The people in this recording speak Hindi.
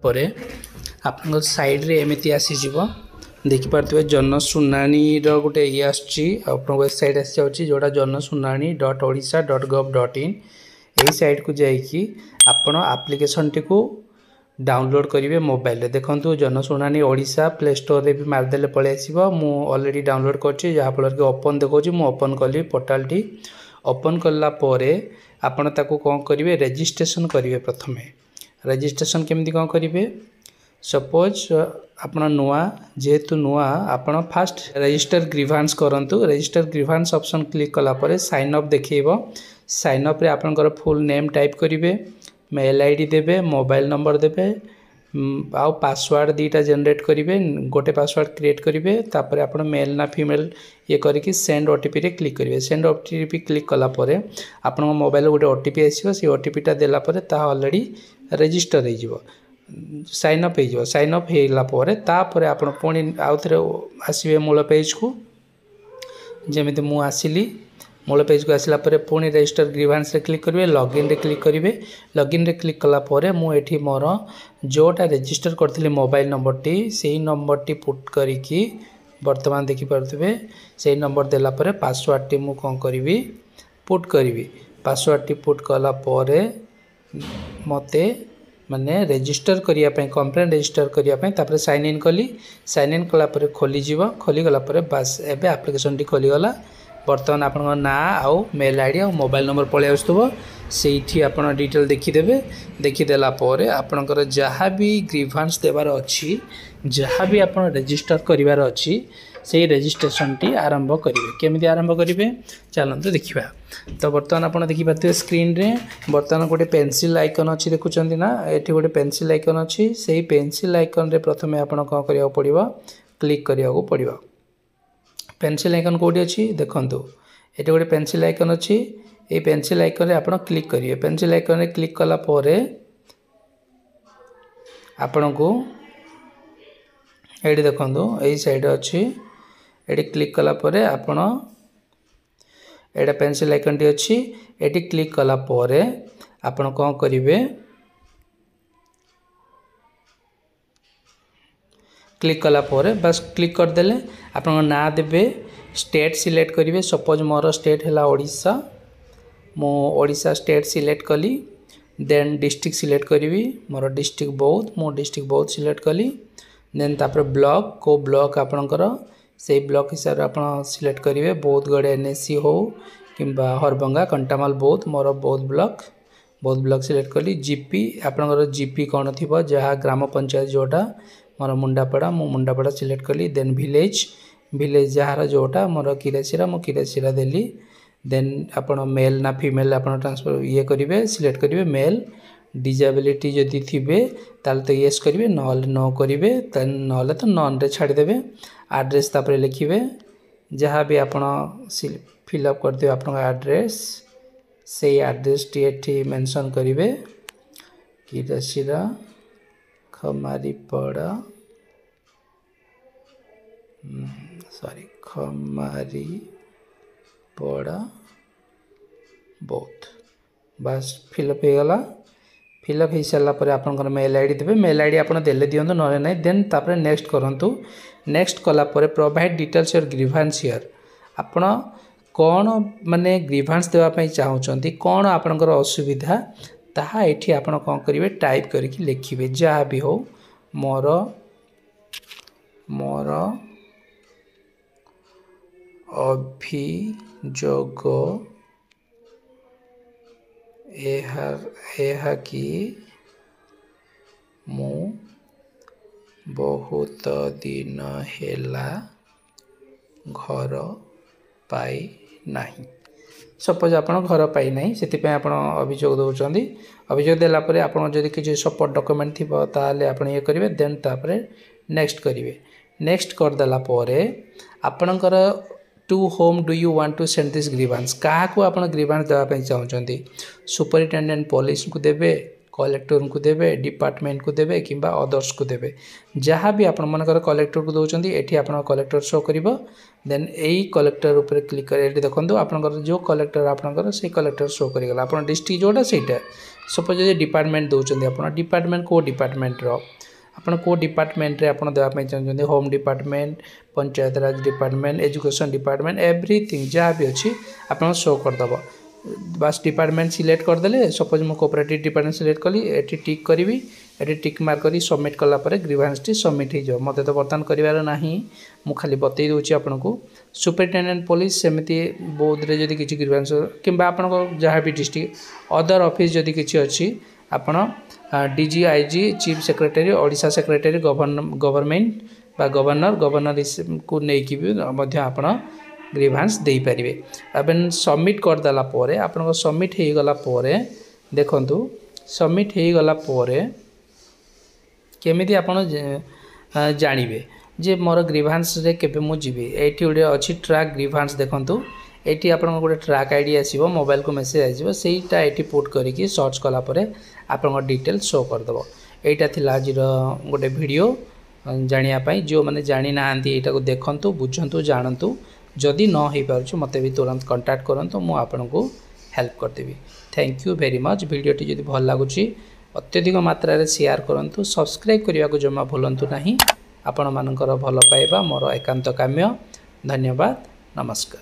ପରେ ଆପଣଙ୍କ ସାଇଡ଼ରେ ଏମିତି ଆସିଯିବ ଦେଖିପାରୁଥିବେ ଜନଶୁଣାଣିର ଗୋଟେ ଇଏ ଆସୁଛି ଆପଣଙ୍କ ୱେବସାଇଟ୍ ଆସିଯାଉଛି ଯେଉଁଟା janashunani.odisha.gov.in ଏହି ସାଇଟ୍କୁ ଯାଇକି ଆପଣ ଆପ୍ଲିକେସନଟିକୁ डाउनलोड करेंगे मोबाइल देखो जनशुणानी ओडिशा प्ले स्टोर रे भी मारदेले पलि आसो मु ऑलरेडी डाउनलोड करछि जहाँफल कि ओपन देखो मु ओपन कली पोर्टाल टी ओपन कला परे आपण ताको कौन करेंगे रजिस्ट्रेशन करेंगे प्रथम रजिस्ट्रेशन केमती कौन करेंगे सपोज आपण नुआ जेहेतु नुआ आपण फास्ट रजिस्टर ग्रीवांस करंतु रजिस्टर ग्रीवांस ऑप्शन क्लिक कला परे साइन अप देखिबो साइन अप रे आपनकर फुल नेम टाइप करेंगे मेल आईडी देबे मोबाइल नंबर देबे आउ पासवर्ड दीटा जनरेट करेंगे गोटे पासवर्ड क्रिएट करेंगे तापर आपण मेल ना फीमेल ये करके सेंड ओटीपी रे क्लिक करेंगे सेंड ओटीपी क्लिक कला परे आपण मोबाइल गोटे ओटीपी आसीबो से ओटीपीटा देला परे ता ऑलरेडी रजिस्टर हो जिवो साइन अप हो साइन अप होला परे तापर आपण पुणी आउ थरे आसीबे मूल पेज को जेमिति मु आसिली मूल पेज को आसला परे पुणी रजिस्टर ग्रीवांस रे क्लिक करेंगे लॉगिन रे क्लिक करेंगे लॉगिन रे क्लिक कला परे मु एठी मोर जोटा रजिस्टर करथिले मोबाइल नंबर टी सेही नंबर टी पुट करिकी वर्तमान देखि परथबे सेही नंबर देला परे पासवर्ड टी मु कोन करबी पुट करबी पासवर्ड टी पुट कला परे मते माने रजिस्टर करिया पय कंप्लेंट रजिस्टर करिया पय तापर साइन इन कला परे खोली जीवो खोली गला परे बस एबे एप्लीकेशन टी खोली गला बर्तमान आपण ना आउ मेल आईडी और मोबाइल नंबर पलि आसुथबो सेठी आपण डिटेल देखिदेबे देखिदेला परे आपणकर जहाँ भी ग्रीवांस देवार अच्छी जहाँ भी आपण रजिस्टर करिवार अच्छी से रजिस्ट्रेशन टी आरंभ करेंगे केमिति आरंभ करेंगे चलते देखा तो बर्तमान आप देखिपे स्क्रीन रे बर्तमान गोटे पेंसिल आइकन अच्छी देखुं ना ये गोटे पेंसिल आइकन अच्छी से पेंसिल आइकन रे प्रथमे आप कौन करा पड़ो क्लिक करा पड़ो पेंसिल आइकन कौटी अच्छी देखो ये गोटे पेंसिल आइकन अच्छी ये पेंसिल आइकन रे आप क्लिक करेंगे पेंसिल आइकन रे क्लिक कला परे आपण को ये देखो यही साइड अच्छी ये क्लिक कला परे आपण एटा पेंसिल आइकन टी अच्छी ये क्लिक कला परे आपण कौन करेंगे क्लिक कला परे बस क्लिक करदेले आपण ना देबे स्टेट सिलेक्ट करेंगे सपोज मोर स्टेट है ओडिशा मो ओडिशा स्टेट सिलेक्ट कली देन डिस्ट्रिक्ट सिलेक्ट करी मोर डिस्ट्रिक्ट बौद्ध मो डिस्ट्रिक्ट बौद्ध सिलेक्ट कली देन तापर ब्लॉक को ब्लॉक आपणकर से ब्लॉक हिसाब से आप सिलेक्ट करेंगे बौद्धगढ़ एनएससी हो किंबा हरभंगा कंटामाल बौद्ध मोर बौद्ध ब्लॉक सिलेक्ट कली जीपी आपणकर जीपी कौन थी जहाँ ग्राम पंचायत जोटा मोर मुंडापड़ा मो मुंडापड़ा सिलेक्ट कली देन विलेज जहाँ जोटा मोर किरासीरा मो किरासीरा देली देन आपण मेल ना फीमेल आप ट्रांसफर ये करेंगे सिलेक्ट करेंगे मेल डिजेबिलिटी जदि थे ताल तो येस करेंगे नो करेंगे ना तो नन रे छाड़देवे एड्रेस तापर लिखिए जहाँ भी आप फिलअप करदे आप एड्रेस से एड्रेस टी एठी मेंशन करेंगे किरासीरा खमारीपड़ा खमारीपड़ा बौद्ध बस फिलअप हो गला फिलअप हो सारापर आपंकर मेल आईडी देवे मेल आईडी आप देले दिंतु ना ना देन तापर नेक्स्ट करूँ नेक्स्ट कलापर provide details your grievance here आपण कौन माने ग्रीवांस देवाई चाहते कौन आपणकर असुविधा ताहा एठी आपण कौन करेंगे टाइप करके लिखिए जहाँ भी हो मोर अभियोग एहा कि मु बहुत दिन हेला घर पाई नहीं सपोज आप घर पाई ना से अभियोग दौरान अभियोग देलापर आपड़ जदि किसी सपोर्ट डॉक्यूमेंट थी ताले आप ये करेंगे देन तापर नेक्स्ट करेंगे नेक्स्ट करदेला आपणकर to home do you want to send this grievance क्या आप ग्रीवांस देवाई चाहते सुपरिटेडेंट पुलिस को देवे कलेक्टर को देवे डिपार्टमेंट को देवे कि अदर्स को देवे जहाँ भी आपण मनकर कलेक्टर को दौरान ये आप कलेक्टर शो कर देन यही कलेक्टर उपर क्लिक कर देखो आपंकर जो कलेक्टर आपंकर से कलेक्टर शो करगला आप डिस्ट्रिक्ट जोटा से सपोज डिपार्टमेंट दौरान आप डिपार्टमेंट को डिपार्टमेंटर आपन को डिपार्टमेंट रे आपन देवा चाहते होम डिपार्टमेंट पंचायत राज डिपार्टमेंट एजुकेशन डिपार्टमेंट एवरीथिंग जहाँ भी अच्छी आप शो करदेव बस डिपार्टमेंट सिलेक्ट करदे सपोज मुझे कोऑपरेटिव डिपार्टमेंट सिलेक्ट कली एटी टिक करी एटी टिक मार्क करी सबमिट कलापर ग्रीवांस टी सबमिट हो मत तो बर्तमान करार ना मु खाली बतई दूसरी आपन को सुपरिटेडेंट पुलिस सेमती बौद्ध जदि किसी ग्रीवांस कि आपन जहाँ भी डिस्ट्रिक्ट अदर ऑफिस जदि किसी अच्छी आपण DG IG chief secretary Odisha secretary government बा गवर्नर को लेकिन भी आपण ग्रीवांस दे पारे अब सबमिट करदेला आपन सबमिट हो गला देखु सबमिट हो गला केमिति आपण जानवे जे मोर ग्रीवांस रे केबे मु जीवी एठी गोटे अच्छी ट्रैक ग्रीवांस देखंतु एटी आपन गोटे ट्रैक आईडी आसीबो मोबाइल को मेसेज आसीबो सेटा एटी पुट करिकि सर्च कला परे आपन डिटेल शो करदेव एटा थिला आज गोटे वीडियो जानिया पई जो माने जानि नांती एटा को देखंतु बुझंतु जानंतु जदि न हो पारुछु मते भी तुरंत कांटेक्ट करंतु मु आपन को हेल्प करदेबी थैंक यू वेरी मच वीडियोटी जदि भल लागुची अत्यधिक मात्रा रे शेयर करंतु सब्सक्राइब करिया को जमा भूलंतु नाही आपण मानकर भल पाइबा मोर एकांत काम्य धन्यवाद नमस्कार।